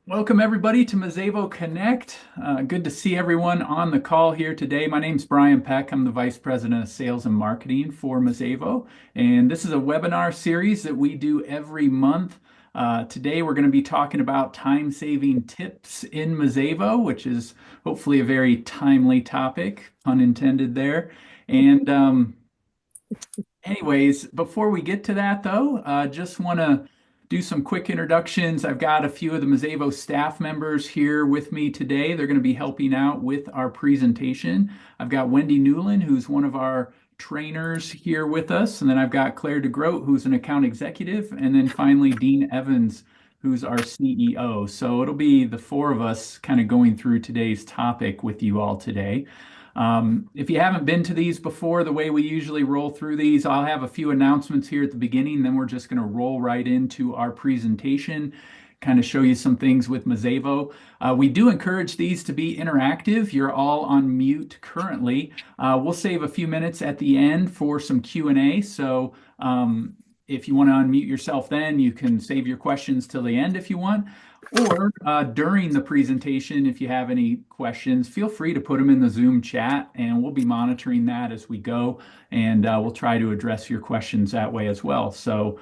Welcome everybody to Mazévo Connect. Good to see everyone on the call here today. My name's Brian Peck. I'm the Vice President of Sales and Marketing for Mazévo, and this is a webinar series that we do every month. Today we're going to be talking about time-saving tips in Mazévo, which is hopefully a very timely topic, pun intended there. And Anyways, before we get to that though, just want to do some quick introductions. I've got a few of the Mazévo staff members here with me today. They're going to be helping out with our presentation. I've got Wendy Newland, who's one of our trainers here with us. And then I've got Claire DeGroat, who's an account executive. And then finally, Dean Evans, who's our CEO. So it'll be the four of us kind of going through today's topic with you all today. If you haven't been to these before, the way we usually roll through these, I'll have a few announcements here at the beginning, then we're just going to roll right into our presentation, kind of show you some things with Mazévo. We do encourage these to be interactive. You're all on mute currently. We'll save a few minutes at the end for some Q&A. So if you want to unmute yourself then, you can save your questions till the end if you want. Or during the presentation, if you have any questions, feel free to put them in the Zoom chat, and we'll be monitoring that as we go, and we'll try to address your questions that way as well. So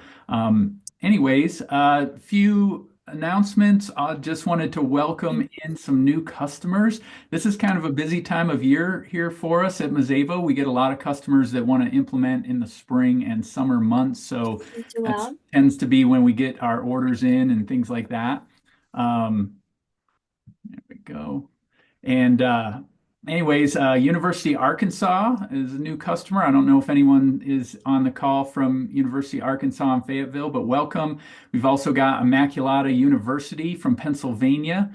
anyways, a few announcements. I just wanted to welcome in some new customers. This is kind of a busy time of year here for us at Mazévo. We get a lot of customers that want to implement in the spring and summer months, so Too that loud? tends to be when we get our orders in and things like that. Um, there we go. And Anyways, University of Arkansas is a new customer. I don't know if anyone is on the call from University of Arkansas in Fayetteville, but welcome. We've also got Immaculata University from Pennsylvania,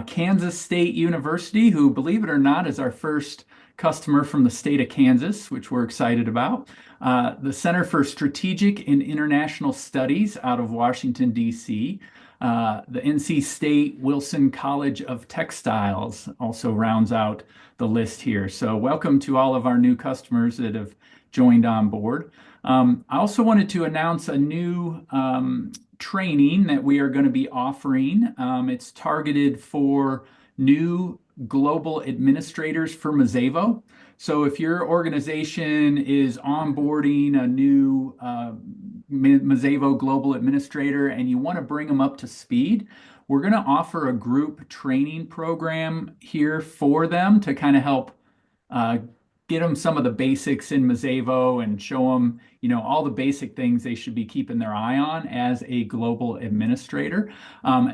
Kansas State University, who, believe it or not, is our first customer from the state of Kansas, which we're excited about. The Center for Strategic and International Studies out of Washington, D.C. The NC State Wilson College of Textiles also rounds out the list here. So welcome to all of our new customers that have joined on board. I also wanted to announce a new training that we are going to be offering. It's targeted for new global administrators for Mazévo. So if your organization is onboarding a new Mazévo global administrator and you want to bring them up to speed, we're going to offer a group training program here for them to kind of help uh, get them some of the basics in Mazévo and show them, all the basic things they should be keeping their eye on as a global administrator.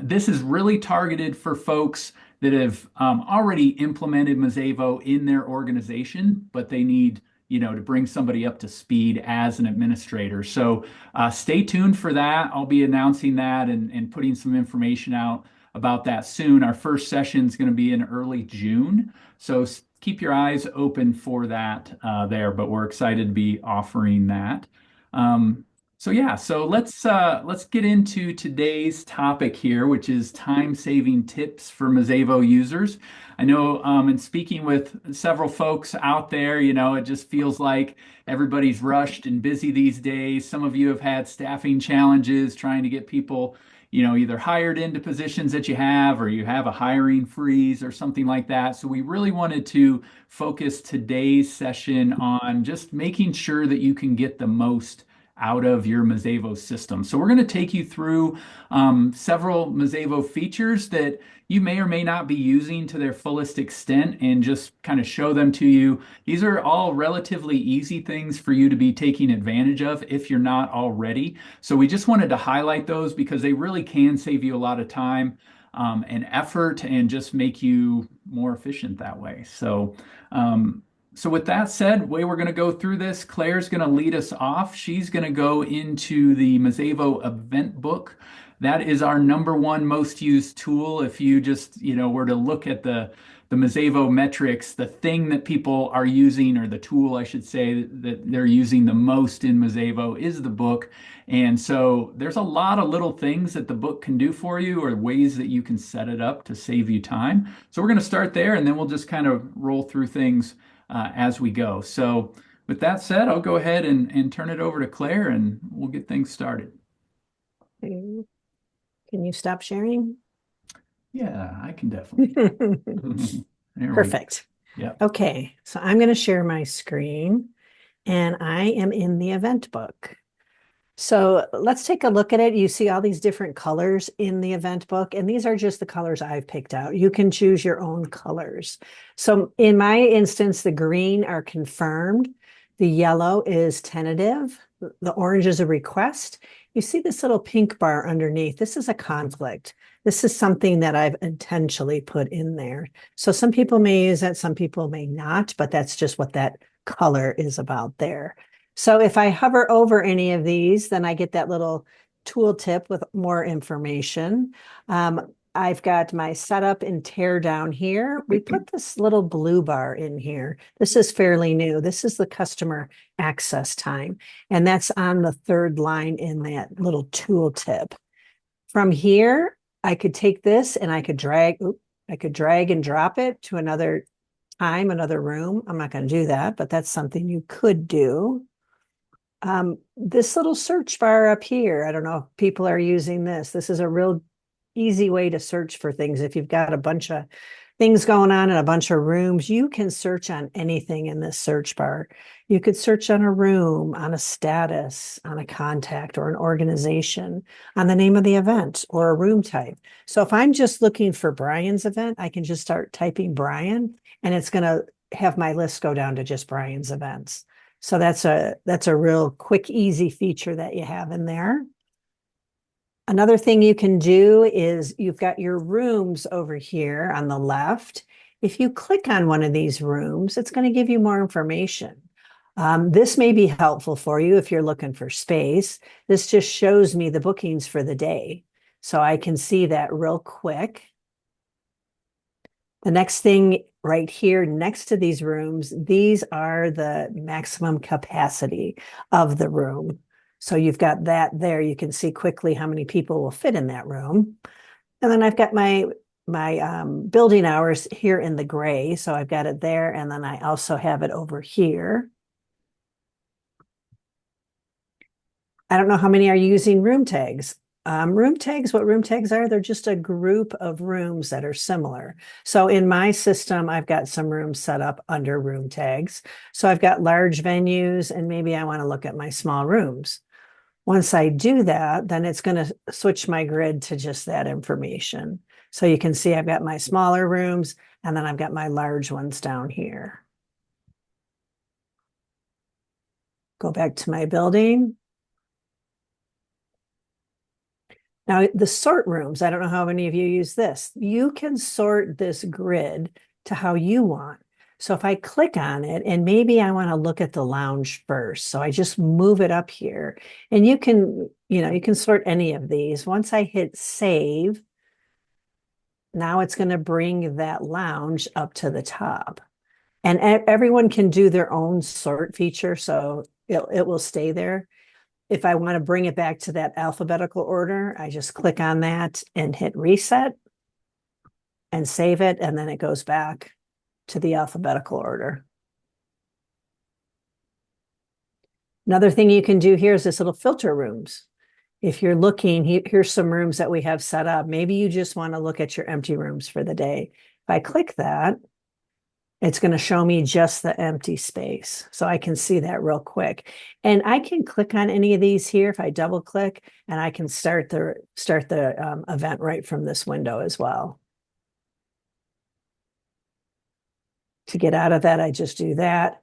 This is really targeted for folks that have already implemented Mazévo in their organization, but they need to bring somebody up to speed as an administrator. So stay tuned for that. I'll be announcing that and putting some information out about that soon. Our first session is going to be in early June. So keep your eyes open for that there, but we're excited to be offering that. So yeah, so let's get into today's topic here, which is time-saving tips for Mazévo users. I know in speaking with several folks out there, it just feels like everybody's rushed and busy these days. Some of you have had staffing challenges trying to get people, either hired into positions that you have or you have a hiring freeze or something like that. So we really wanted to focus today's session on just making sure that you can get the most out of your Mazévo system. So we're going to take you through several Mazévo features that you may or may not be using to their fullest extent and just kind of show them to you. These are all relatively easy things for you to be taking advantage of if you're not already. So we just wanted to highlight those because they really can save you a lot of time and effort and just make you more efficient that way. So with that said, the way we're going to go through this, Claire's going to lead us off. She's going to go into the Mazévo event book. That is our number one most used tool. If you just, were to look at the Mazévo metrics, the thing that people are using, or the tool, I should say, that they're using the most in Mazévo is the book. And so there's a lot of little things that the book can do for you or ways that you can set it up to save you time. So we're going to start there and then we'll just kind of roll through things as we go. So with that said, I'll go ahead and turn it over to Claire and we'll get things started. Okay. Can you stop sharing? Yeah, I can definitely. There we go. Perfect. Yep. Okay, so I'm going to share my screen and I am in the event book. So let's take a look at it. You see all these different colors in the event book, and these are just the colors I've picked out. You can choose your own colors. So in my instance, the green are confirmed, the yellow is tentative, the orange is a request. You see this little pink bar underneath. This is a conflict. This is something that I've intentionally put in there. So some people may use that, some people may not, but that's just what that color is about there. So if I hover over any of these, then I get that little tooltip with more information. I've got my setup and tear down here. We put this little blue bar in here. This is fairly new. This is the customer access time, and that's on the third line in that little tooltip. From here, I could take this and I could drag and drop it to another time, another room. I'm not going to do that, but that's something you could do. This little search bar up here, I don't know if people are using this. This is a real easy way to search for things. If you've got a bunch of things going on in a bunch of rooms, you can search on anything in this search bar. You could search on a room, on a status, on a contact or an organization, on the name of the event or a room type. So if I'm just looking for Brian's event, I can just start typing Brian and it's going to have my list go down to just Brian's events. So that's a real quick, easy feature that you have in there. Another thing you can do is you've got your rooms over here on the left. If you click on one of these rooms, it's going to give you more information. This may be helpful for you if you're looking for space. This just shows me the bookings for the day. So I can see that real quick. The next thing right here next to these rooms, these are the maximum capacity of the room. So you've got that there. You can see quickly how many people will fit in that room. And then I've got my building hours here in the gray. So I've got it there. And then I also have it over here. I don't know how many are using room tags. Room tags, what room tags are, they're just a group of rooms that are similar. So in my system, I've got some rooms set up under room tags. So I've got large venues and maybe I want to look at my small rooms. Once I do that, then it's going to switch my grid to just that information. So you can see I've got my smaller rooms and then I've got my large ones down here. Go back to my building. Now, the sort rooms, I don't know how many of you use this. You can sort this grid to how you want. So if I click on it and maybe I want to look at the lounge first, so I just move it up here and you can sort any of these. Once I hit save, now it's going to bring that lounge up to the top. And everyone can do their own sort feature, so it will stay there. If I want to bring it back to that alphabetical order, I just click on that and hit reset and save it, and then it goes back to the alphabetical order. Another thing you can do here is this little filter rooms. If you're looking, here's some rooms that we have set up. Maybe you just want to look at your empty rooms for the day. If I click that, it's going to show me just the empty space. So I can see that real quick. And I can click on any of these here if I double click, and I can start the event right from this window as well. To get out of that, I just do that.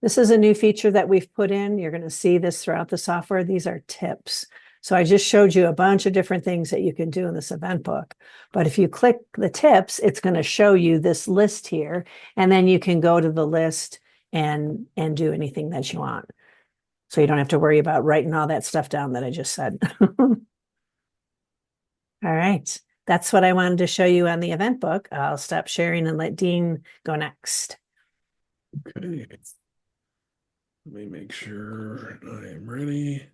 This is a new feature that we've put in. You're going to see this throughout the software. These are tips. So I just showed you a bunch of different things that you can do in this event book. But if you click the tips, it's going to show you this list here. And then you can go to the list and do anything that you want. So you don't have to worry about writing all that stuff down that I just said. All right. That's what I wanted to show you on the event book. I'll stop sharing and let Dean go next. Okay. Let me make sure I am ready.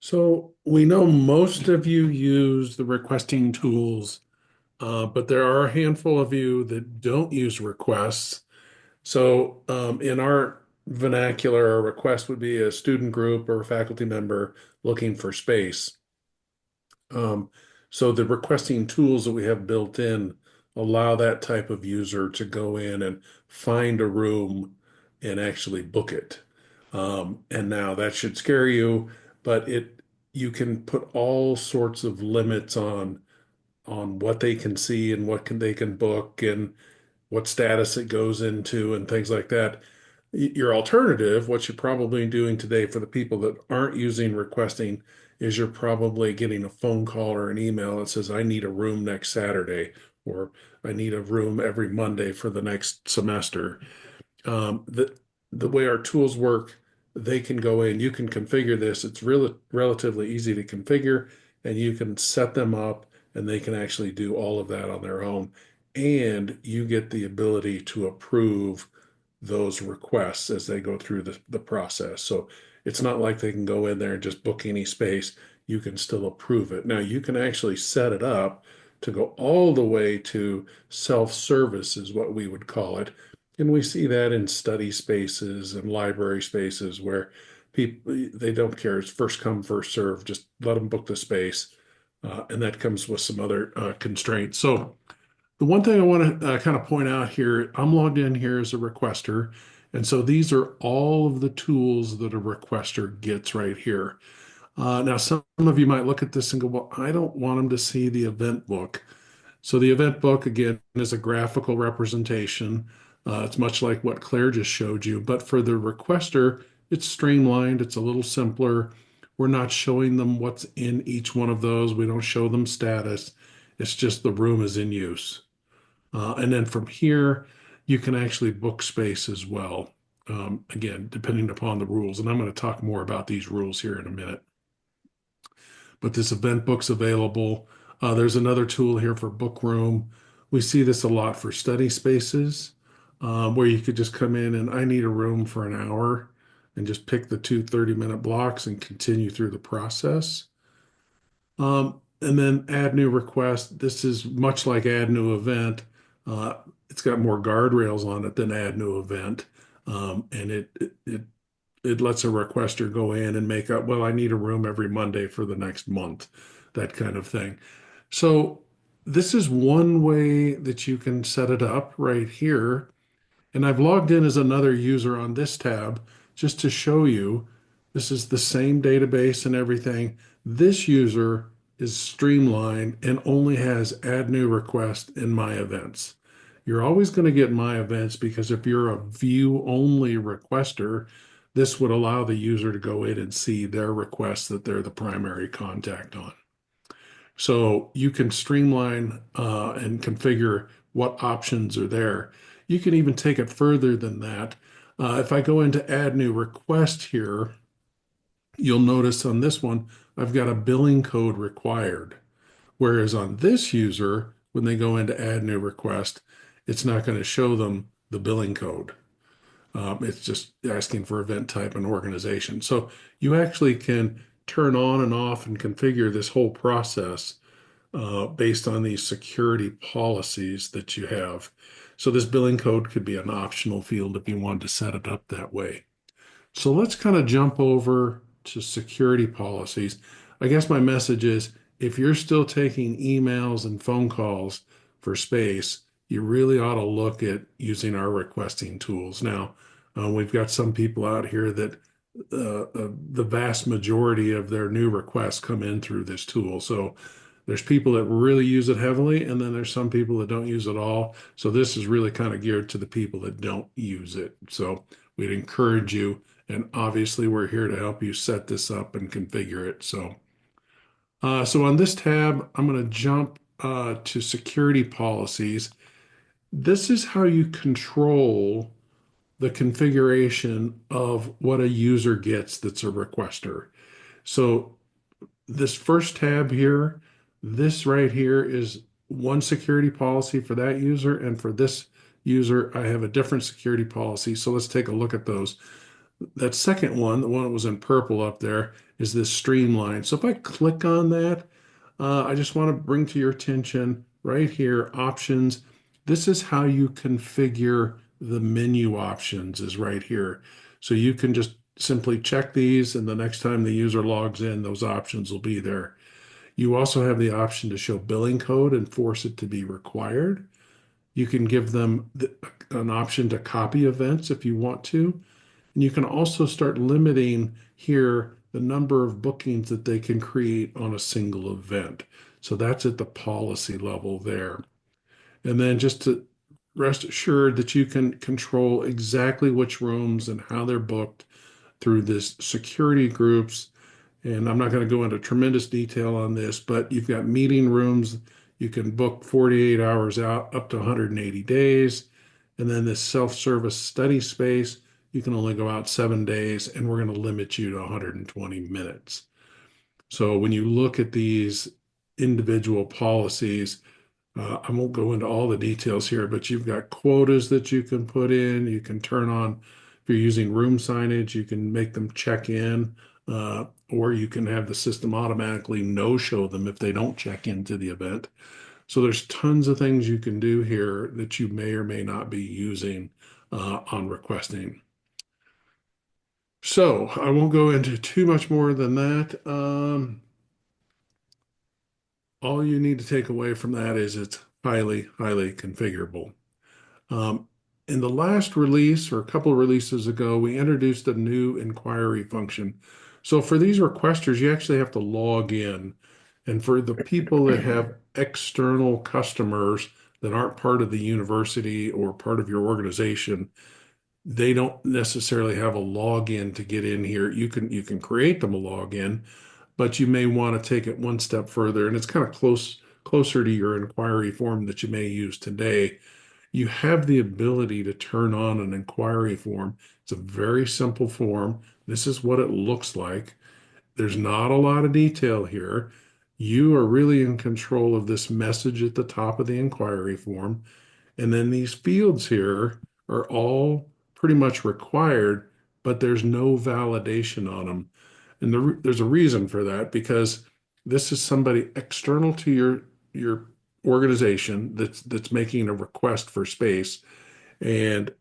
So we know most of you use the requesting tools, but there are a handful of you that don't use requests. So in our vernacular, a request would be a student group or a faculty member looking for space. Um, so the requesting tools that we have built in allow that type of user to go in and find a room and actually book it. And now that should scare you, but you can put all sorts of limits on what they can see and they can book and what status it goes into and things like that. Your alternative, what you're probably doing today for the people that aren't using requesting, is you're probably getting a phone call or an email that says, I need a room next Saturday, or I need a room every Monday for the next semester. The way our tools work, they can go in, you can configure this. It's really relatively easy to configure, and you can set them up, and they can actually do all of that on their own. And you get the ability to approve those requests as they go through the process. So it's not like they can go in there and just book any space. You can still approve it. Now you can actually set it up to go all the way to self-service is what we would call it. And we see that in study spaces and library spaces where people, they don't care. It's first come, first serve. Just let them book the space. And that comes with some other constraints. So the one thing I want to kind of point out here, I'm logged in here as a requester. And so these are all of the tools that a requester gets right here. Now, some of you might look at this and go, well, I don't want them to see the event book. So the event book, again, is a graphical representation. It's much like what Claire just showed you, but for the requester, it's streamlined. It's a little simpler. We're not showing them what's in each one of those. We don't show them status. It's just the room is in use. And then from here, you can actually book space as well. Again, depending upon the rules. And I'm going to talk more about these rules here in a minute. But this event book's available. There's another tool here for book room. We see this a lot for study spaces, where you could just come in and I need a room for an hour and just pick the two 30-minute blocks and continue through the process. And then add new request. This is much like add new event. It's got more guardrails on it than add new event. And it lets a requester go in and make up, well, I need a room every Monday for the next month, that kind of thing. So this is one way that you can set it up right here. And I've logged in as another user on this tab just to show you this is the same database and everything. This user is streamlined and only has add new request in my events. You're always going to get my events because if you're a view only requester, this would allow the user to go in and see their requests that they're the primary contact on. So you can streamline and configure what options are there. You can even take it further than that. If I go into add new request here, you'll notice on this one, I've got a billing code required. Whereas on this user, when they go into add new request, it's not going to show them the billing code. It's just asking for event type and organization. So you actually can turn on and off and configure this whole process based on these security policies that you have. So this billing code could be an optional field if you wanted to set it up that way. So let's kind of jump over to security policies. I guess my message is if you're still taking emails and phone calls for space, you really ought to look at using our requesting tools. Now, we've got some people out here that the vast majority of their new requests come in through this tool. So there's people that really use it heavily, and then there's some people that don't use it all. So this is really kind of geared to the people that don't use it. So we'd encourage you, and obviously we're here to help you set this up and configure it. So on this tab, I'm going to jump to security policies. This is how you control the configuration of what a user gets that's a requester. So this first tab here, this right here is one security policy for that user, and for this user, I have a different security policy. So let's take a look at those. That second one, the one that was in purple up there, is this streamline. So if I click on that, I just want to bring to your attention right here, options. This is how you configure the menu options is right here. So you can just simply check these, and the next time the user logs in, those options will be there. You also have the option to show billing code and force it to be required. You can give them an option to copy events if you want to. And you can also start limiting here the number of bookings that they can create on a single event. So that's at the policy level there. And then just to rest assured that you can control exactly which rooms and how they're booked through this security groups. And I'm not going to go into tremendous detail on this, but you've got meeting rooms. You can book 48 hours out up to 180 days. And then this self-service study space, you can only go out 7 days, and we're going to limit you to 120 minutes. So when you look at these individual policies, I won't go into all the details here, but you've got quotas that you can put in. You can turn on, if you're using room signage, you can make them check in, or you can have the system automatically no-show them if they don't check into the event. So there's tons of things you can do here that you may or may not be using on requesting. So I won't go into too much more than that. All you need to take away from that is it's highly, highly configurable. Um, in the last release, or a couple of releases ago, we introduced a new inquiry function. So for these requesters, you actually have to log in. And for the people that have external customers that aren't part of the university or part of your organization, they don't necessarily have a login to get in here. You can create them a login, but you may want to take it one step further, and it's kind of closer to your inquiry form that you may use today. You have the ability to turn on an inquiry form. It's a very simple form. This is what it looks like. There's not a lot of detail here. You are really in control of this message at the top of the inquiry form. And then these fields here are all pretty much required, but there's no validation on them. And there's a reason for that, because this is somebody external to your organization that's making a request for space, and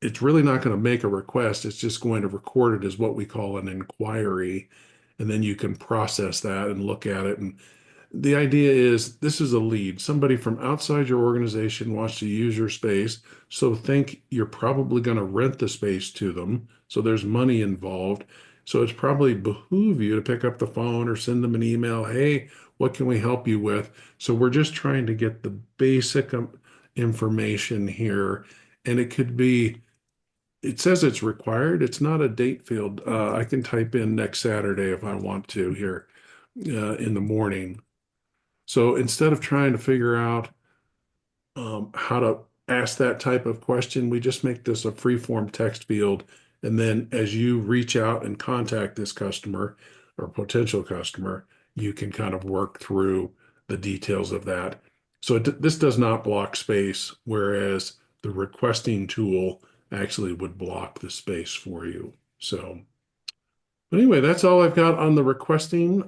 it's really not going to make a request. It's just going to record it as what we call an inquiry, and then you can process that and look at it. And the idea is this is a lead. Somebody from outside your organization wants to use your space. So think you're probably going to rent the space to them. So there's money involved. So it's probably behoove you to pick up the phone or send them an email. Hey, what can we help you with? So we're just trying to get the basic information here. And it could be, it says it's required. It's not a date field. I can type in next Saturday if I want to here in the morning. So instead of trying to figure out how to ask that type of question, we just make this a free form text field. And then as you reach out and contact this customer or potential customer, you can kind of work through the details of that. So this does not block space, whereas the requesting tool actually would block the space for you. So anyway, that's all I've got on the requesting.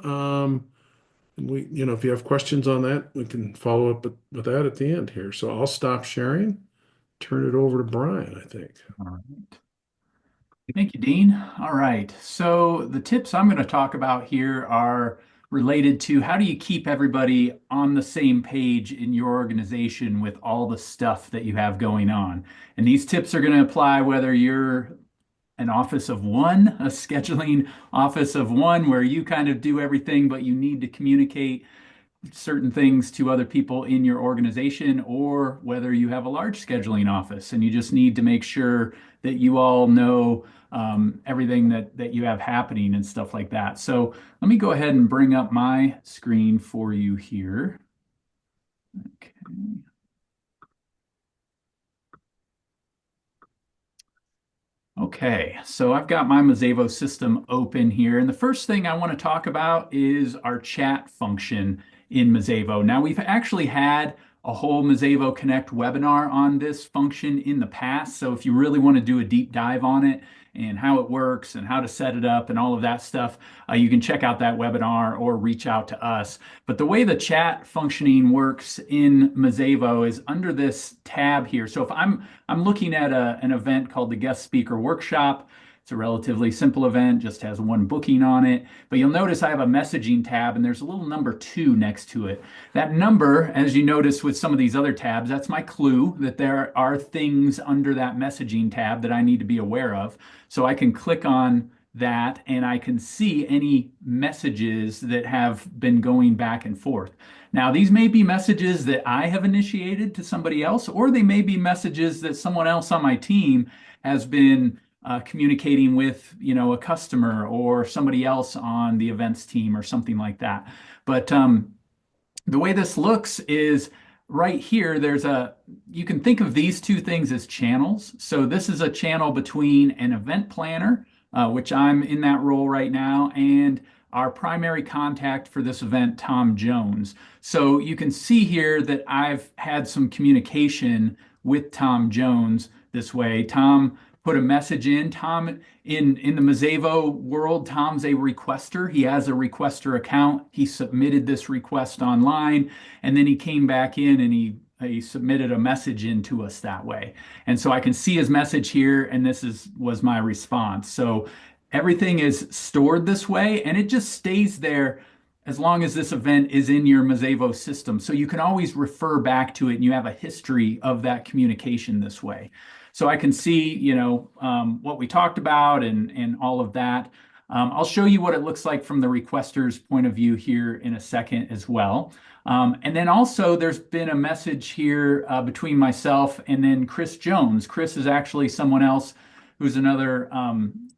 If you have questions on that, we can follow up with that at the end here. So I'll stop sharing, turn it over to Brian, I think. All right. Thank you, Dean. All right. So the tips I'm going to talk about here are related to how do you keep everybody on the same page in your organization with all the stuff that you have going on. And these tips are going to apply whether you're an office of one, a scheduling office of one, where you kind of do everything, but you need to communicate certain things to other people in your organization, or whether you have a large scheduling office and you just need to make sure that you all know everything that you have happening and stuff like that. So let me go ahead and bring up my screen for you here. Okay. Okay, so I've got my Mazévo system open here, and the first thing I want to talk about is our chat function in Mazévo. Now, we've actually had a whole Mazévo Connect webinar on this function in the past, so if you really want to do a deep dive on it and how it works and how to set it up and all of that stuff, you can check out that webinar or reach out to us. But the way the chat functioning works in Mazévo is under this tab here. So if I'm looking at an event called the Guest Speaker Workshop, It's a relatively simple event, just has one booking on it. But you'll notice I have a messaging tab and there's a little number 2 next to it. That number, as you notice with some of these other tabs, that's my clue that there are things under that messaging tab that I need to be aware of. So I can click on that and I can see any messages that have been going back and forth. Now, these may be messages that I have initiated to somebody else, or they may be messages that someone else on my team has been communicating with, a customer or somebody else on the events team or something like that. But the way this looks is right here, you can think of these two things as channels. So this is a channel between an event planner, which I'm in that role right now, and our primary contact for this event, Tom Jones. So you can see here that I've had some communication with Tom Jones this way. Tom put a message in. Tom, in the Mazévo world, Tom's a requester. He has a requester account. He submitted this request online, and then he came back in and he submitted a message into us that way. And so I can see his message here, and was my response. So everything is stored this way, and it just stays there as long as this event is in your Mazévo system. So you can always refer back to it, and you have a history of that communication this way. So I can see, what we talked about and all of that. I'll show you what it looks like from the requester's point of view here in a second as well. And then also there's been a message here between myself and then Chris Jones. Chris is actually someone else who's another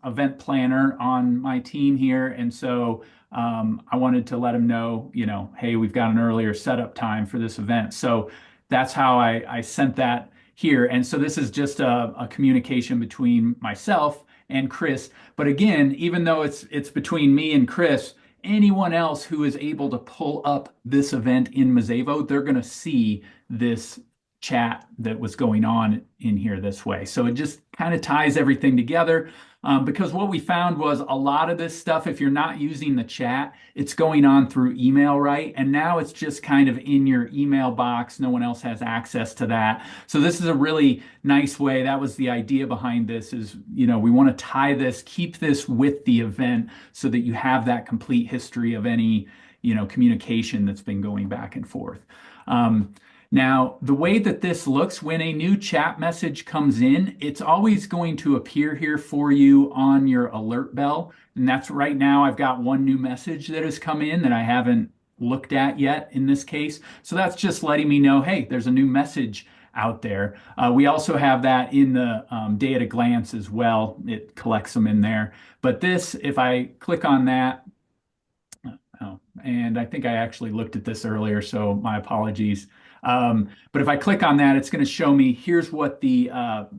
event planner on my team here. And so I wanted to let him know, hey, we've got an earlier setup time for this event. So that's how I sent that here. And so this is just a communication between myself and Chris. But again, even though it's between me and Chris, anyone else who is able to pull up this event in Mazévo, they're going to see this chat that was going on in here this way. So it just kind of ties everything together. Because what we found was a lot of this stuff, if you're not using the chat, it's going on through email, right? And now it's just kind of in your email box. No one else has access to that. So this is a really nice way. That was the idea behind this is, we want to tie this, keep this with the event so that you have that complete history of any, communication that's been going back and forth. Now, the way that this looks, when a new chat message comes in, it's always going to appear here for you on your alert bell. And that's right now, I've got one new message that has come in that I haven't looked at yet in this case. So that's just letting me know, hey, there's a new message out there. We also have that in the day at a glance as well. It collects them in there. But this, if I click on that, and I think I actually looked at this earlier, so my apologies. But if I click on that, it's going to show me here's what the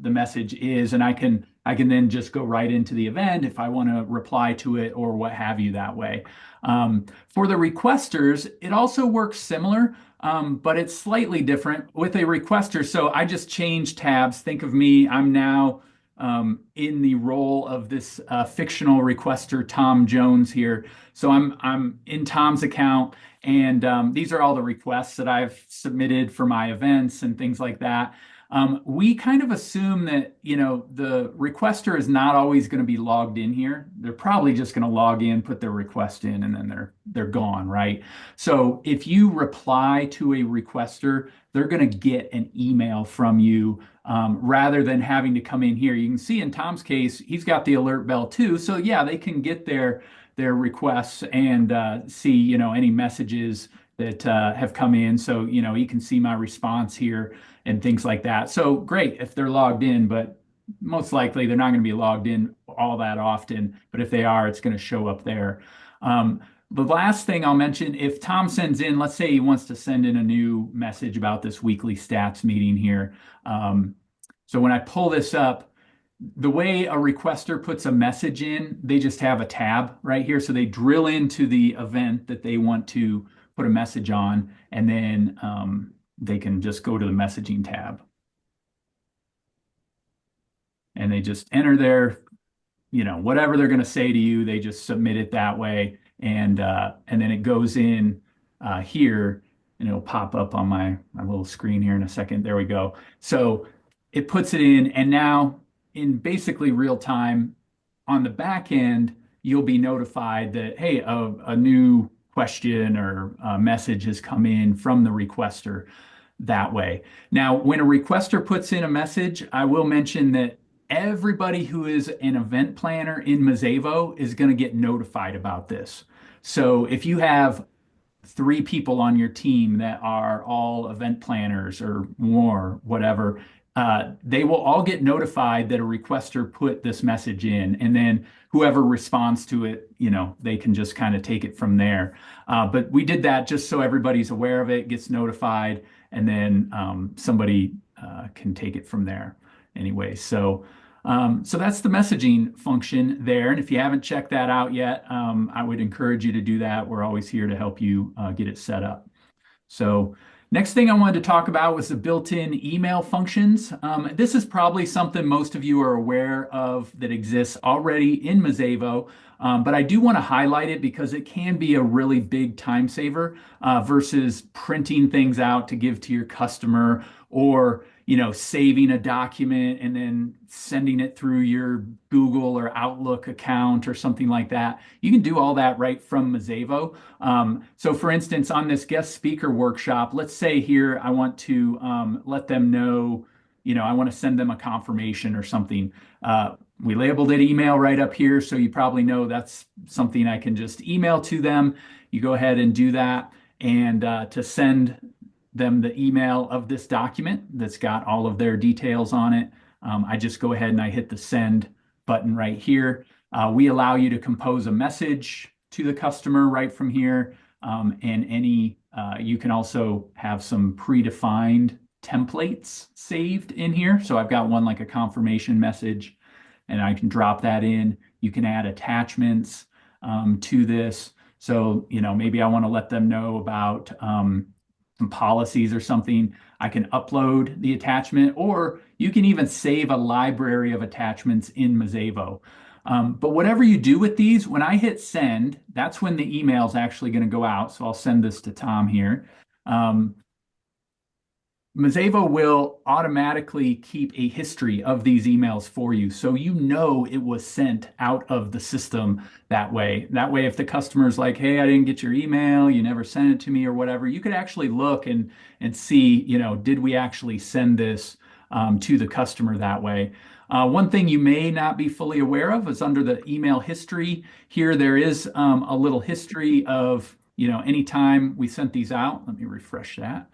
message is, and I can then just go right into the event if I want to reply to it or what have you that way. For the requesters, it also works similar, but it's slightly different with a requester. So I just changed tabs. Think of me, I'm now in the role of this fictional requester, Tom Jones here. So I'm in Tom's account, and these are all the requests that I've submitted for my events and things like that. We kind of assume that, the requester is not always going to be logged in here. They're probably just going to log in, put their request in, and then they're gone, right? So if you reply to a requester, they're going to get an email from you rather than having to come in here. You can see in Tom's case, he's got the alert bell too. So yeah, they can get their requests and see, any messages that have come in. So, you can see my response here and things like that. So great if they're logged in, but most likely they're not going to be logged in all that often. But if they are, it's going to show up there. The last thing I'll mention, if Tom sends in, let's say he wants to send in a new message about this weekly stats meeting here. So when I pull this up, the way a requester puts a message in, they just have a tab right here. So they drill into the event that they want to put a message on, and then they can just go to the messaging tab. And they just enter their, whatever they're going to say to you, they just submit it that way. And then it goes in here, and it'll pop up on my little screen here in a second. There we go. So it puts it in, and now in basically real time, on the back end, you'll be notified that, hey, a new question or a message has come in from the requester that way. Now, when a requester puts in a message, I will mention that everybody who is an event planner in Mazévo is going to get notified about this. So if you have 3 people on your team that are all event planners or more, whatever, they will all get notified that a requester put this message in, and then whoever responds to it, they can just kind of take it from there. But we did that just so everybody's aware of it, gets notified, and then somebody can take it from there anyway. So that's the messaging function there. And if you haven't checked that out yet, I would encourage you to do that. We're always here to help you get it set up. So next thing I wanted to talk about was the built-in email functions. This is probably something most of you are aware of that exists already in Mazévo, but I do want to highlight it because it can be a really big time saver versus printing things out to give to your customer, or saving a document and then sending it through your Google or Outlook account or something like that. You can do all that right from Mazévo. So for instance, on this guest speaker workshop, let's say here I want to let them know, I want to send them a confirmation or something. We labeled it email right up here, so you probably know that's something I can just email to them. You go ahead and do that, and to send them the email of this document that's got all of their details on it, I just go ahead and I hit the send button right here. We allow you to compose a message to the customer right from here, and you can also have some predefined templates saved in here. So I've got one like a confirmation message, and I can drop that in. You can add attachments to this. So, maybe I want to let them know about some policies or something. I can upload the attachment, or you can even save a library of attachments in Mazévo. But whatever you do with these, when I hit send, that's when the email is actually going to go out. So I'll send this to Tom here. Mazévo will automatically keep a history of these emails for you, so it was sent out of the system that way. That way, if the customer's like, hey, I didn't get your email, you never sent it to me or whatever, you could actually look and see, did we actually send this to the customer that way. One thing you may not be fully aware of is under the email history here, there is a little history of, anytime we sent these out. Let me refresh that.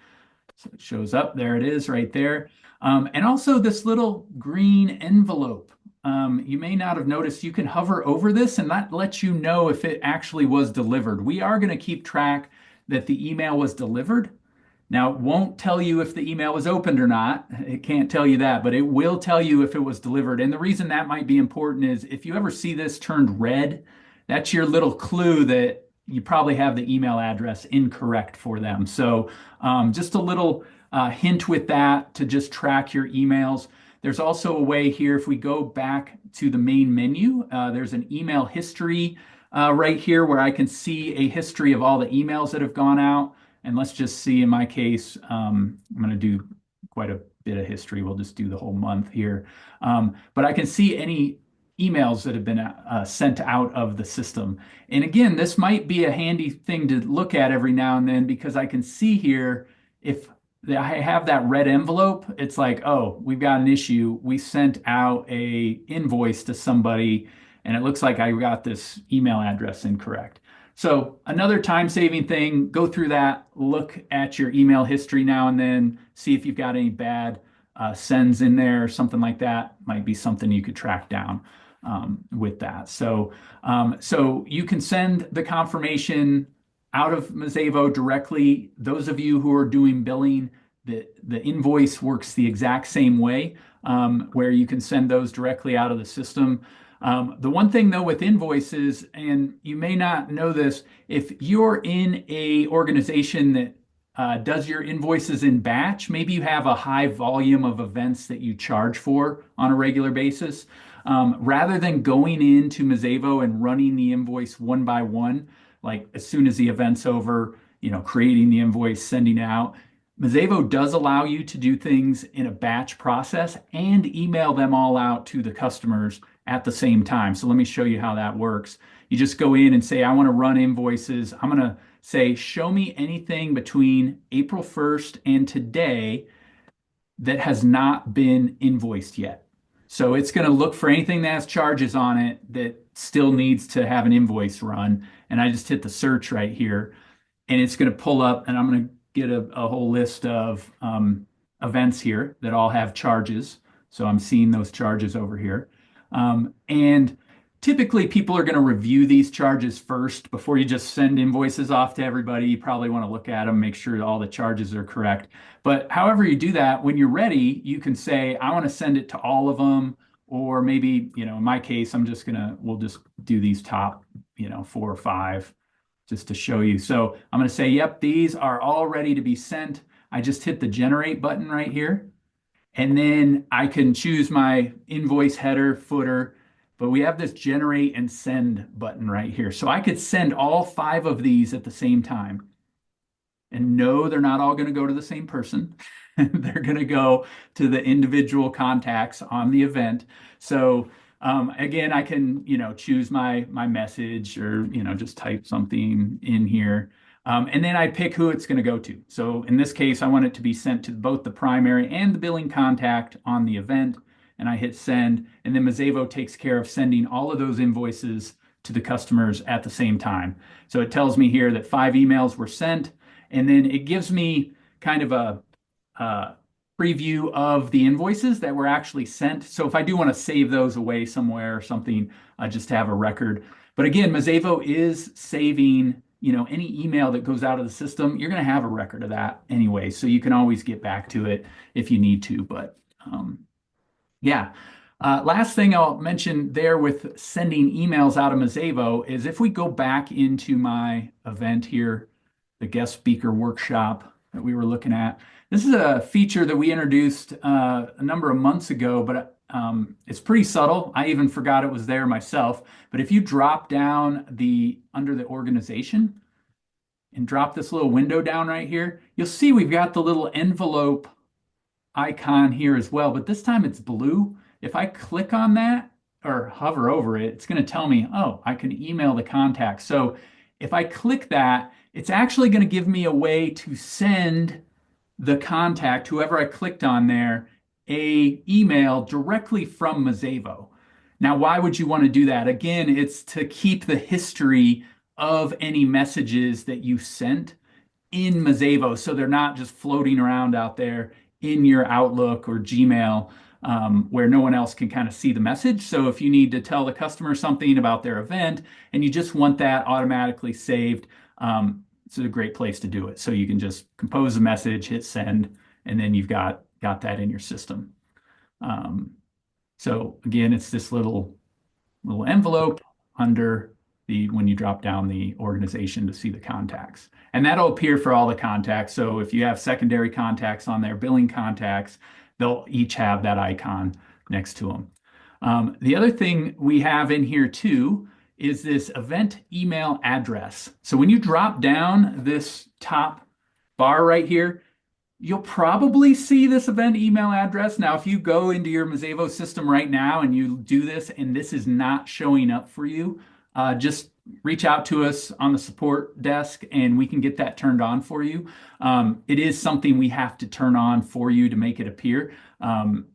So it shows up, there it is right there. And also this little green envelope. You may not have noticed, you can hover over this and that lets you know if it actually was delivered. We are going to keep track that the email was delivered. Now, it won't tell you if the email was opened or not. It can't tell you that, but it will tell you if it was delivered. And the reason that might be important is if you ever see this turned red, that's your little clue that you probably have the email address incorrect for them. So just a little hint with that to just track your emails. There's also a way here, if we go back to the main menu, there's an email history right here where I can see a history of all the emails that have gone out. And let's just see, in my case, I'm going to do quite a bit of history. We'll just do the whole month here. But I can see any emails that have been sent out of the system. And again, this might be a handy thing to look at every now and then, because I can see here if I have that red envelope, it's like, oh, we've got an issue. We sent out a invoice to somebody and it looks like I got this email address incorrect. So another time-saving thing, go through that, look at your email history now and then, see if you've got any bad sends in there or something like that. Might be something you could track down with that. So you can send the confirmation out of Mazévo directly. Those of you who are doing billing, the invoice works the exact same way, where you can send those directly out of the system. The one thing though with invoices, and you may not know this, if you're in a organization that does your invoices in batch, maybe you have a high volume of events that you charge for on a regular basis. Rather than going into Mazévo and running the invoice one by one, like as soon as the event's over, creating the invoice, sending out, Mazévo does allow you to do things in a batch process and email them all out to the customers at the same time. So let me show you how that works. You just go in and say, I want to run invoices. I'm going to say, show me anything between April 1st and today that has not been invoiced yet. So it's going to look for anything that has charges on it that still needs to have an invoice run. And I just hit the search right here, and it's going to pull up, and I'm going to get a whole list of events here that all have charges. So I'm seeing those charges over here. And typically people are going to review these charges first before you just send invoices off to everybody. You probably want to look at them, make sure all the charges are correct. But however you do that, when you're ready, you can say, I want to send it to all of them. Or maybe, in my case, we'll just do these top, 4 or 5 just to show you. So I'm going to say, yep, these are all ready to be sent. I just hit the generate button right here. And then I can choose my invoice header, footer, but we have this generate and send button right here. So I could send all 5 of these at the same time. And no, they're not all going to go to the same person. They're going to go to the individual contacts on the event. So again, I can, choose my message or, just type something in here. And then I pick who it's going to go to. So in this case, I want it to be sent to both the primary and the billing contact on the event. And I hit send. And then Mazévo takes care of sending all of those invoices to the customers at the same time. So it tells me here that 5 emails were sent. And then it gives me kind of a preview of the invoices that were actually sent. So if I do want to save those away somewhere or something, just to have a record. But again, Mazévo is saving, any email that goes out of the system, you're going to have a record of that anyway. So you can always get back to it if you need to. But yeah. Last thing I'll mention there with sending emails out of Mazévo is if we go back into my event here, the guest speaker workshop that we were looking at. This is a feature that we introduced a number of months ago, but it's pretty subtle. I even forgot it was there myself. But if you drop down under the organization and drop this little window down right here, you'll see we've got the little envelope icon here as well, but this time it's blue. If I click on that or hover over it, it's going to tell me, oh, I can email the contact. So if I click that, it's actually going to give me a way to send the contact, whoever I clicked on there, a email directly from Mazévo. Now, why would you want to do that? Again, it's to keep the history of any messages that you sent in Mazévo, so they're not just floating around out there in your Outlook or Gmail, where no one else can kind of see the message. So if you need to tell the customer something about their event and you just want that automatically saved, it's a great place to do it. So you can just compose a message, hit send, and then you've got that in your system. So again, it's this little envelope under when you drop down the organization to see the contacts. And that'll appear for all the contacts. So if you have secondary contacts on there, billing contacts, they'll each have that icon next to them. The other thing we have in here too is this event email address. So when you drop down this top bar right here, you'll probably see this event email address. Now, if you go into your Mazévo system right now and you do this and this is not showing up for you, just reach out to us on the support desk and we can get that turned on for you. It is something we have to turn on for you to make it appear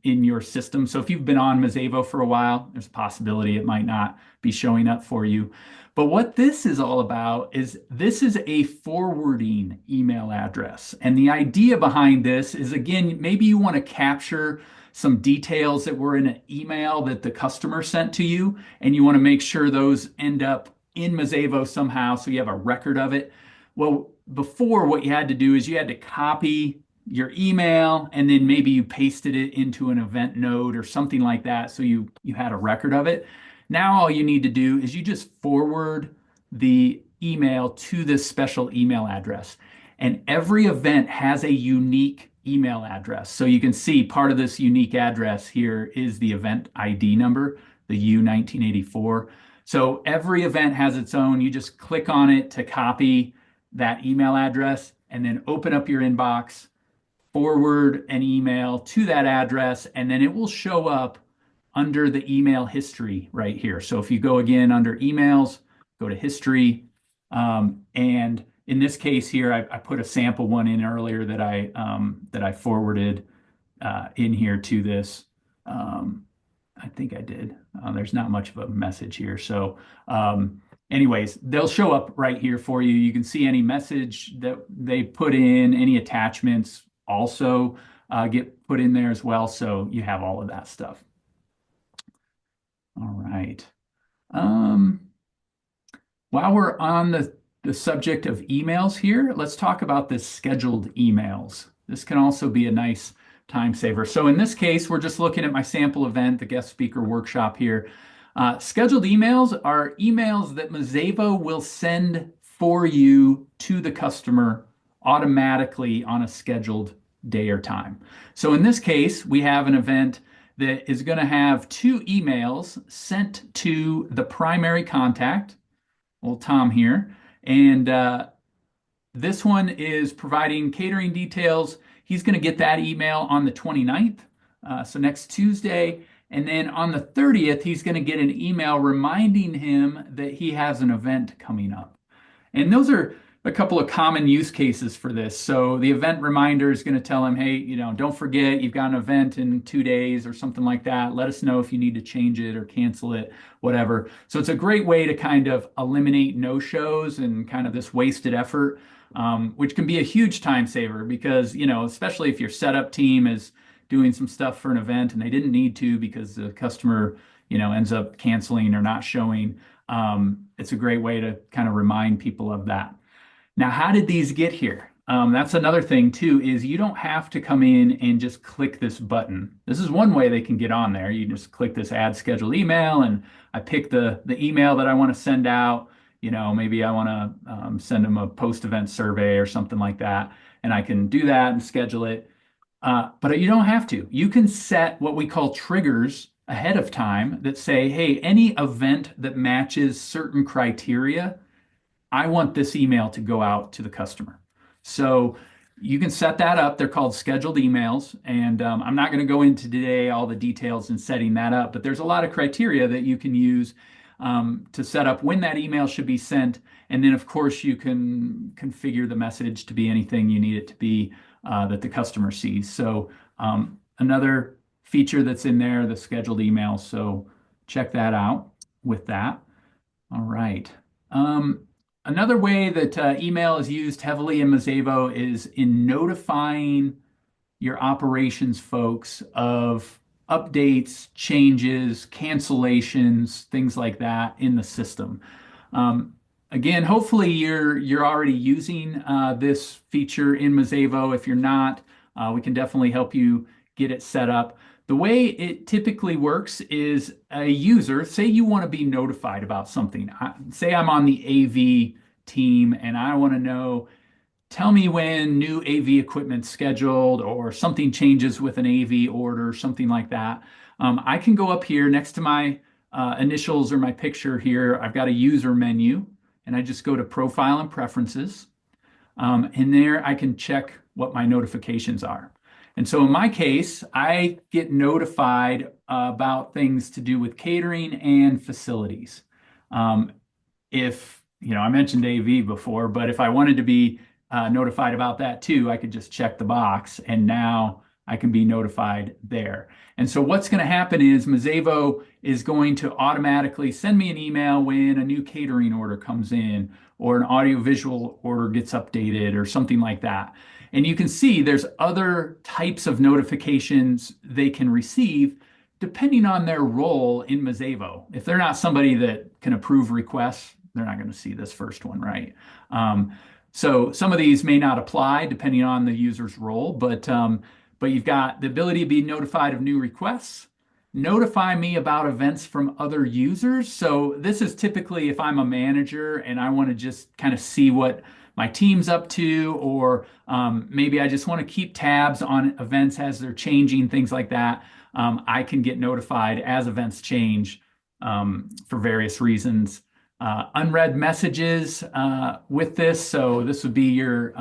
in your system. So if you've been on Mazévo for a while, there's a possibility it might not be showing up for you. But what this is all about is this is a forwarding email address. And the idea behind this is, again, maybe you want to capture some details that were in an email that the customer sent to you, and you want to make sure those end up in Mazévo somehow so you have a record of it. Well, before, what you had to do is you had to copy your email and then maybe you pasted it into an event node or something like that so you had a record of it. Now all you need to do is you just forward the email to this special email address. And every event has a unique email address. So you can see part of this unique address here is the event ID number, the U1984. So every event has its own. You just click on it to copy that email address and then open up your inbox, forward an email to that address, and then it will show up under the email history right here. So if you go again under emails, go to history. And in this case here, I put a sample one in earlier that I forwarded in here to this. I think I did. There's not much of a message here. So anyways, they'll show up right here for you. You can see any message that they put in, any attachments also get put in there as well. So you have all of that stuff. All right. While we're on the subject of emails here, let's talk about the scheduled emails. This can also be a nice time saver. So in this case, we're just looking at my sample event, the guest speaker workshop here. Scheduled emails are emails that Mazévo will send for you to the customer automatically on a scheduled day or time. So in this case, we have an event that is going to have 2 emails sent to the primary contact, old Tom here, and this one is providing catering details. He's going to get that email on the 29th, so next Tuesday. And then on the 30th, he's going to get an email reminding him that he has an event coming up. And those are a couple of common use cases for this. So the event reminder is going to tell him, hey, don't forget you've got an event in 2 days or something like that. Let us know if you need to change it or cancel it, whatever. So it's a great way to kind of eliminate no-shows and kind of this wasted effort, which can be a huge time saver because, especially if your setup team is doing some stuff for an event and they didn't need to because the customer, ends up canceling or not showing. It's a great way to kind of remind people of that. Now, how did these get here? That's another thing too, is you don't have to come in and just click this button. This is one way they can get on there. You just click this add scheduled email and I pick the email that I want to send out. Maybe I want to send them a post-event survey or something like that. And I can do that and schedule it. But you don't have to. You can set what we call triggers ahead of time that say, hey, any event that matches certain criteria, I want this email to go out to the customer. So you can set that up. They're called scheduled emails. And I'm not going to go into today all the details in setting that up, but there's a lot of criteria that you can use to set up when that email should be sent. And then, of course, you can configure the message to be anything you need it to be that the customer sees. So another feature that's in there, the scheduled email. So check that out with that. All right. Another way that email is used heavily in Mazévo is in notifying your operations folks of updates, changes, cancellations, things like that in the system. Again, hopefully you're already using this feature in Mazévo. If you're not, we can definitely help you get it set up. The way it typically works is a user, say you want to be notified about something. Say I'm on the AV team and I want to know, tell me when new AV equipment's scheduled or something changes with an AV order, something like that. I can go up here next to my initials or my picture here. I've got a user menu and I just go to Profile and Preferences. And there I can check what my notifications are. And so in my case, I get notified about things to do with catering and facilities. If, I mentioned AV before, but if I wanted to be notified about that too, I could just check the box and now I can be notified there. And so what's going to happen is Mazévo is going to automatically send me an email when a new catering order comes in or an audiovisual order gets updated or something like that. And you can see there's other types of notifications they can receive depending on their role in Mazévo. If they're not somebody that can approve requests, they're not going to see this first one, right? So some of these may not apply depending on the user's role, but you've got the ability to be notified of new requests, notify me about events from other users. So this is typically if I'm a manager and I want to just kind of see what my team's up to, or maybe I just want to keep tabs on events as they're changing, things like that. I can get notified as events change for various reasons. Unread messages with this. So this would be your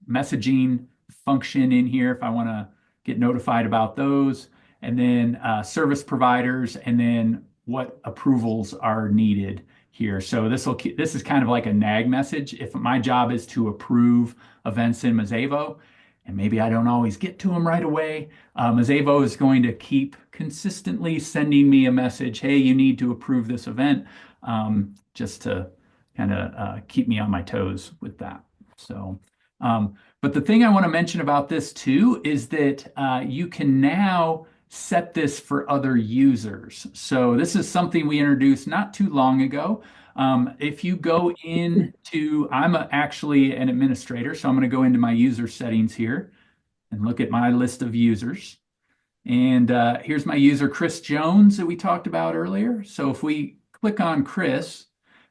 messaging function in here if I want to get notified about those. and then service providers, and then what approvals are needed here. So this is kind of like a nag message. If my job is to approve events in Mazévo, and maybe I don't always get to them right away, Mazévo is going to keep consistently sending me a message, hey, you need to approve this event, just to kind of keep me on my toes with that. So, but the thing I want to mention about this too is that you can now set this for other users. So this is something we introduced not too long ago. If you go into, actually an administrator, so I'm going to go into my user settings here and look at my list of users. And here's my user, Chris Jones, that we talked about earlier. So if we click on Chris,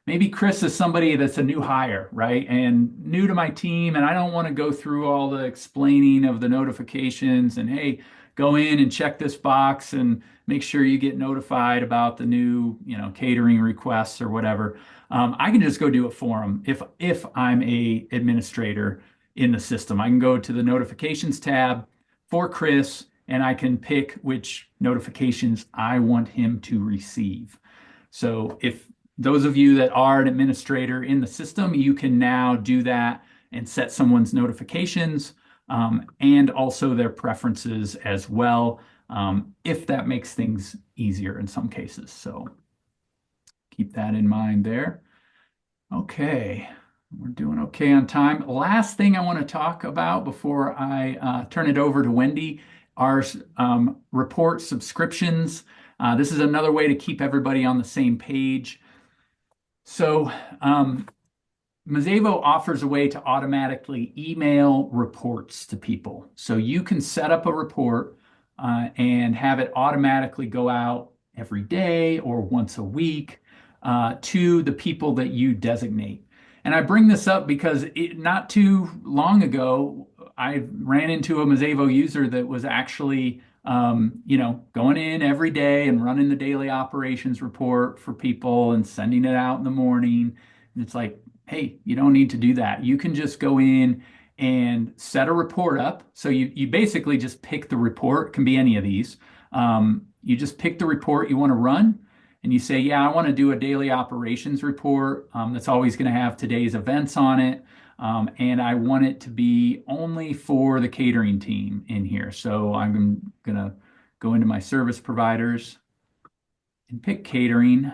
maybe Chris is somebody that's a new hire, right? And new to my team, and I don't want to go through all the explaining of the notifications and, hey, go in and check this box and make sure you get notified about the new, catering requests or whatever. I can just go do it for them if I'm a administrator in the system. I can go to the notifications tab for Chris, and I can pick which notifications I want him to receive. So if those of you that are an administrator in the system, you can now do that and set someone's notifications, and also their preferences as well, if that makes things easier in some cases. So keep that in mind there. Okay, we're doing okay on time. Last thing I want to talk about before I turn it over to Wendy are report subscriptions. This is another way to keep everybody on the same page. So Mazévo offers a way to automatically email reports to people. So you can set up a report and have it automatically go out every day or once a week to the people that you designate. And I bring this up because not too long ago, I ran into a Mazévo user that was actually going in every day and running the daily operations report for people and sending it out in the morning. And it's like, hey, you don't need to do that. You can just go in and set a report up. So you basically just pick the report. It can be any of these. You just pick the report you want to run, and you say, yeah, I want to do a daily operations report that's always going to have today's events on it. And I want it to be only for the catering team in here. So I'm going to go into my service providers and pick catering.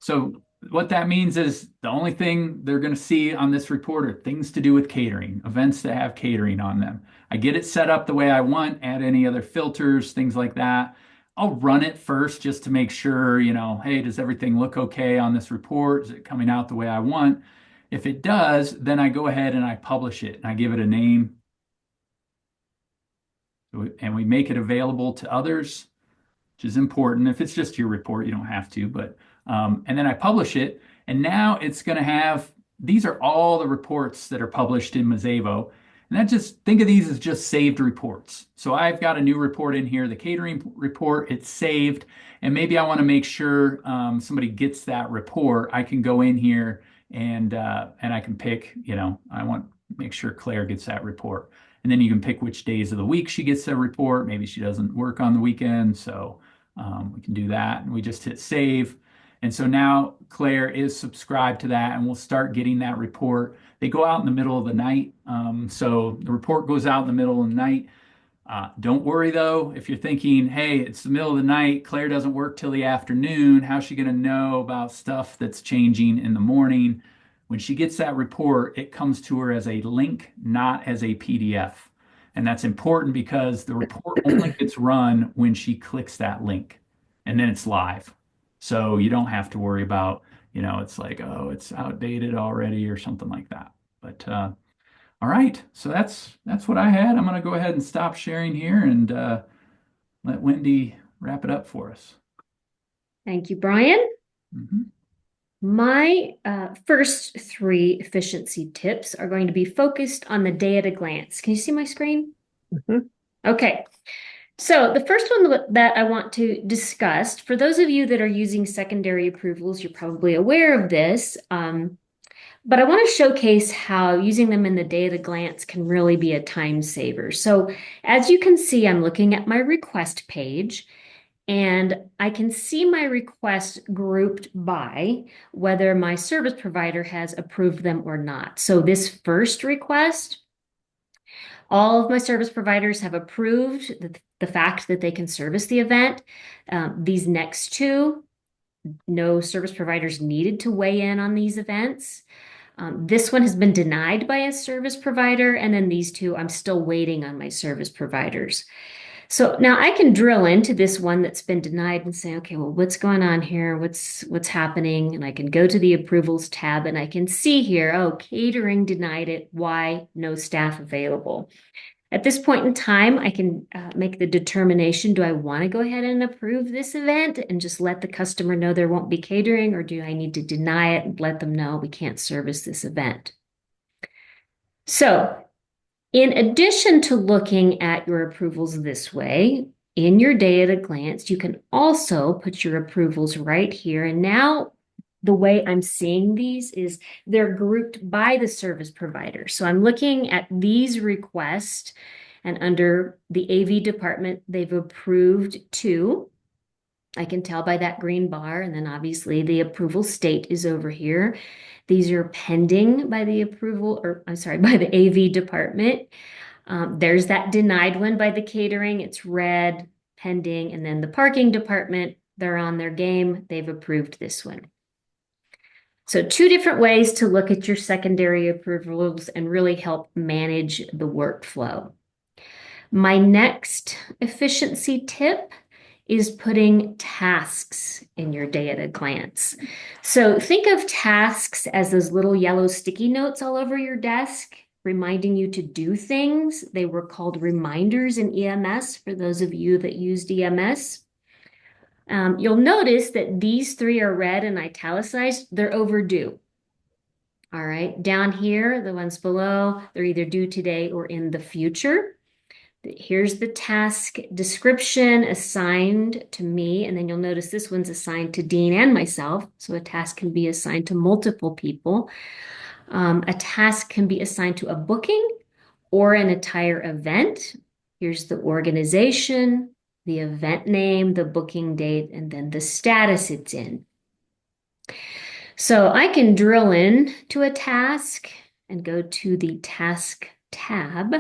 So what that means is the only thing they're going to see on this report are things to do with catering, events that have catering on them. I get it set up the way I want, add any other filters, things like that. I'll run it first just to make sure, hey, does everything look okay on this report? Is it coming out the way I want? If it does, then I go ahead and I publish it and I give it a name. And we make it available to others, which is important. If it's just your report, you don't have to, but and then I publish it, and now it's going to have, these are all the reports that are published in Mazévo. And think of these as just saved reports. So I've got a new report in here, the catering report, it's saved. And maybe I want to make sure somebody gets that report. I can go in here and I can pick, I want to make sure Claire gets that report. And then you can pick which days of the week she gets that report. Maybe she doesn't work on the weekend, so we can do that. And we just hit save. And so now Claire is subscribed to that, and we'll start getting that report. They go out in the middle of the night. So the report goes out in the middle of the night. Don't worry though, if you're thinking, hey, it's the middle of the night, Claire doesn't work till the afternoon, how's she going to know about stuff that's changing in the morning? When she gets that report, it comes to her as a link, not as a PDF. And that's important because the report only gets run when she clicks that link, and then it's live. So you don't have to worry about, it's like, oh, it's outdated already or something like that. But all right, so that's what I had. I'm going to go ahead and stop sharing here and let Wendy wrap it up for us. Thank you, Brian. Mhm. My first 3 efficiency tips are going to be focused on the day at a glance. Can you see my screen? Mhm. Okay. So the first one that I want to discuss, for those of you that are using secondary approvals, you're probably aware of this. But I want to showcase how using them in the day at a glance can really be a time saver. So as you can see, I'm looking at my request page, and I can see my requests grouped by whether my service provider has approved them or not. So this first request, all of my service providers have approved the fact that they can service the event. These next two, no service providers needed to weigh in on these events. This one has been denied by a service provider, and then these two, I'm still waiting on my service providers. So now I can drill into this one that's been denied and say, okay, well, what's going on here? What's happening? And I can go to the approvals tab and I can see here, oh, catering denied it. Why? No staff available. At this point in time, I can make the determination, do I want to go ahead and approve this event and just let the customer know there won't be catering, or do I need to deny it and let them know we can't service this event? So in addition to looking at your approvals this way, in your day at a glance, you can also put your approvals right here. And now the way I'm seeing these is they're grouped by the service provider. So I'm looking at these requests, and under the AV department, they've approved 2. I can tell by that green bar, and then obviously the approval state is over here. These are pending by the approval, or I'm sorry, by the AV department. There's that denied one by the catering. It's red, pending, and then the parking department, they're on their game. They've approved this one. So 2 different ways to look at your secondary approvals and really help manage the workflow. My next efficiency tip is putting tasks in your day at a glance. So think of tasks as those little yellow sticky notes all over your desk, reminding you to do things. They were called reminders in EMS for those of you that used EMS. You'll notice that these 3 are red and italicized. They're overdue. All right, down here, the ones below, they're either due today or in the future. Here's the task description assigned to me, and then you'll notice this one's assigned to Dean and myself, so a task can be assigned to multiple people. A task can be assigned to a booking or an entire event. Here's the organization, the event name, the booking date, and then the status it's in. So I can drill in to a task and go to the task tab.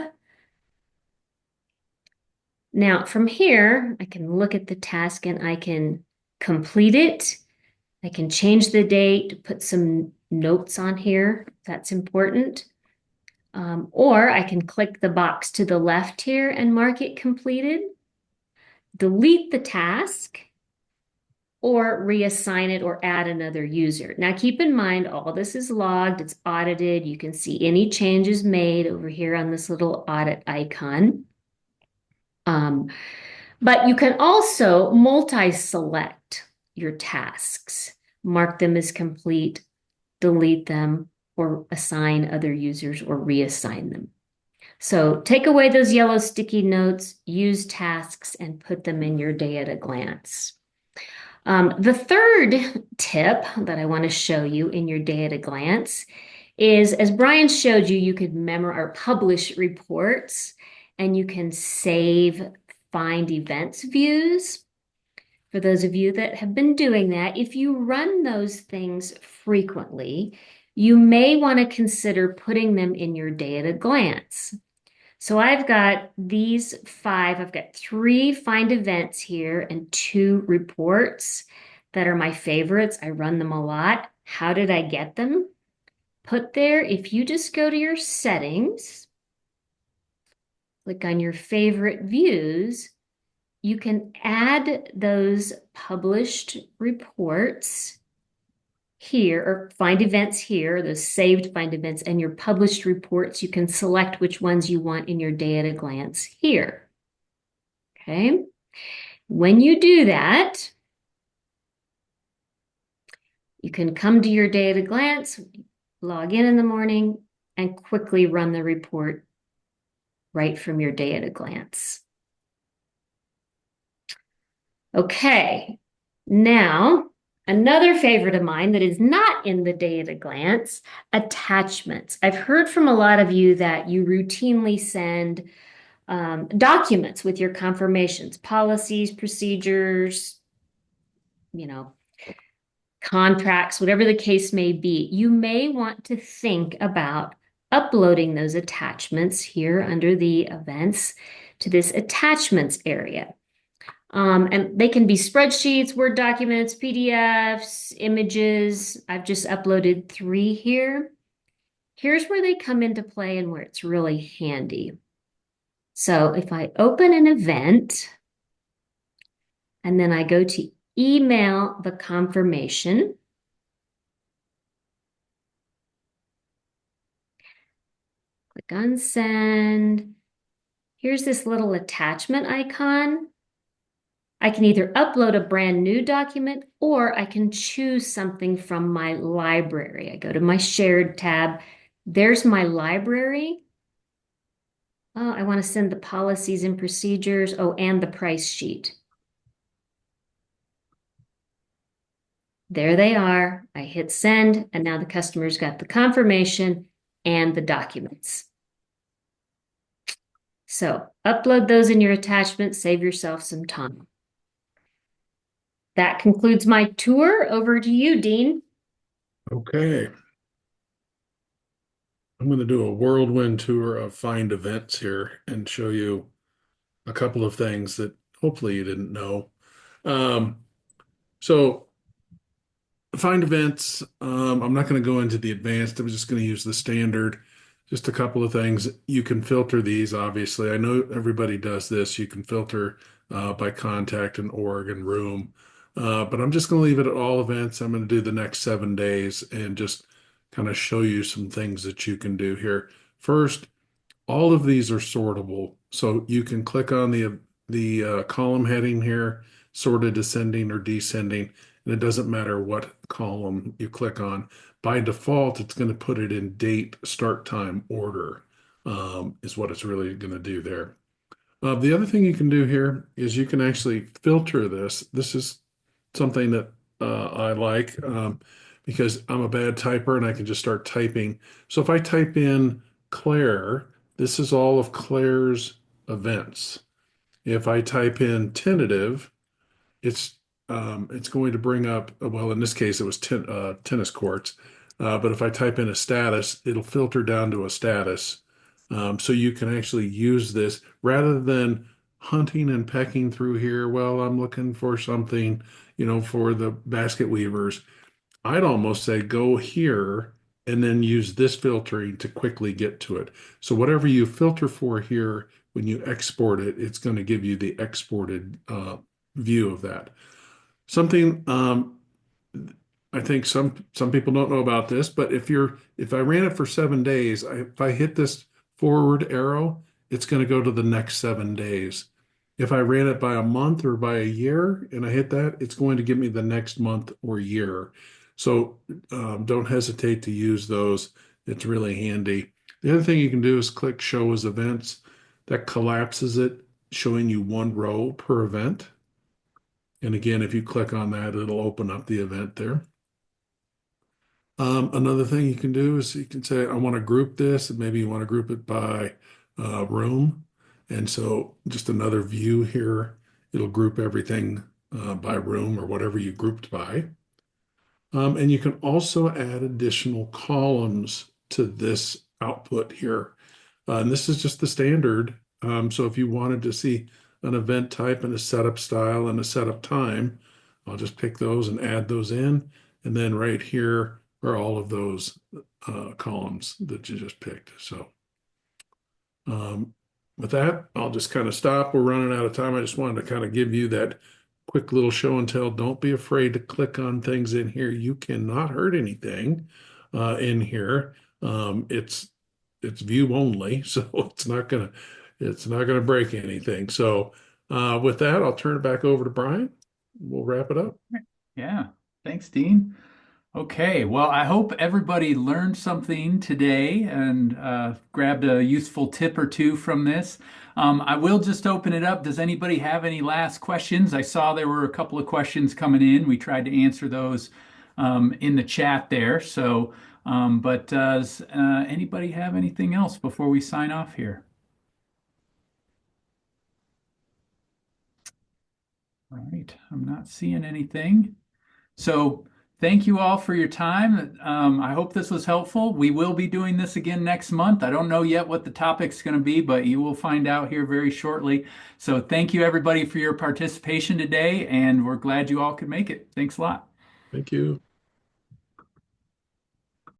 Now from here, I can look at the task and I can complete it. I can change the date, put some notes on here. That's important. Or I can click the box to the left here and mark it completed, delete the task, or reassign it or add another user. Now keep in mind, all this is logged, it's audited. You can see any changes made over here on this little audit icon. But you can also multi-select your tasks, mark them as complete, delete them, or assign other users or reassign them. So take away those yellow sticky notes, use tasks, and put them in your day at a glance. The third tip that I want to show you in your day at a glance is, as Brian showed you, you could memorize or publish reports, and you can save find events views. For those of you that have been doing that, if you run those things frequently, you may want to consider putting them in your day at a glance. So I've got these 5, I've got 3 find events here and 2 reports that are my favorites. I run them a lot. How did I get them? Put there, if you just go to your settings, click on your favorite views, you can add those published reports here, or find events here, those saved find events, and your published reports. You can select which ones you want in your day at a glance here. Okay. When you do that, you can come to your day at a glance, log in the morning, and quickly run the report right from your day at a glance. Okay, now Another favorite of mine that is not in the day at a glance, attachments. I've heard from a lot of you that you routinely send documents with your confirmations, policies, procedures, you know, contracts, whatever the case may be. You may want to think about uploading those attachments here under the events to this attachments area. And they can be spreadsheets, Word documents, PDFs, images. I've just uploaded 3 here. Here's where they come into play and where it's really handy. So if I open an event and then I go to email the confirmation, click on send. Here's this little attachment icon. I can either upload a brand new document or I can choose something from my library. I go to my shared tab. There's my library. Oh, I want to send the policies and procedures. Oh, and the price sheet. There they are. I hit send, and now the customer's got the confirmation and the documents. So upload those in your attachment, save yourself some time. That concludes my tour. Over to you, Dean. Okay. I'm going to do a whirlwind tour of Find Events here and show you a couple of things that hopefully you didn't know. So Find Events, I'm not going to go into the advanced. I'm just going to use the standard. Just a couple of things. You can filter these, obviously. I know everybody does this. You can filter by contact and org and room. But I'm just going to leave it at all events. I'm going to do the next 7 days and just kind of show you some things that you can do here. First, all of these are sortable. So you can click on the column heading here, sorted ascending or descending, and it doesn't matter what column you click on. By default, it's going to put it in date, start time, order, is what it's really going to do there. The other thing you can do here is you can actually filter this. This is something that I like because I'm a bad typer and I can just start typing. So if I type in Claire, this is all of Claire's events. If I type in tentative, it's going to bring up, well, in this case, it was tennis courts. But if I type in a status, it'll filter down to a status. So you can actually use this rather than hunting and pecking through here. Well, I'm looking for something, for the basket weavers. I'd almost say go here and then use this filtering to quickly get to it. So whatever you filter for here, when you export it, it's going to give you the exported view of that. Something I think some people don't know about this, but if I ran it for 7 days, if I hit this forward arrow, it's going to go to the next 7 days. If I ran it by a month or by a year and I hit that, it's going to give me the next month or year. So don't hesitate to use those. It's really handy. The other thing you can do is click Show as Events. That collapses it, showing you one row per event. And again, if you click on that, it'll open up the event there. Another thing you can do is you can say, I want to group this, and maybe you want to group it by room. And so just another view here, it'll group everything by room or whatever you grouped by. And you can also add additional columns to this output here. And this is just the standard. So if you wanted to see an event type and a setup style and a setup time, I'll just pick those and add those in. And then right here are all of those columns that you just picked. So with that, I'll just kind of stop. We're running out of time. I just wanted to kind of give you that quick little show and tell. Don't be afraid to click on things in here. You cannot hurt anything in here. It's view only, so it's not gonna break anything. So with that, I'll turn it back over to Brian. We'll wrap it up. Yeah. Thanks, Dean. Okay, well, I hope everybody learned something today and grabbed a useful tip or two from this. I will just open it up. Does anybody have any last questions? I saw there were a couple of questions coming in. We tried to answer those in the chat there. So, but does anybody have anything else before we sign off here? All right, I'm not seeing anything. So thank you all for your time. I hope this was helpful. We will be doing this again next month. I don't know yet what the topic's going to be, but you will find out here very shortly. So thank you everybody for your participation today, and we're glad you all could make it. Thanks a lot. Thank you.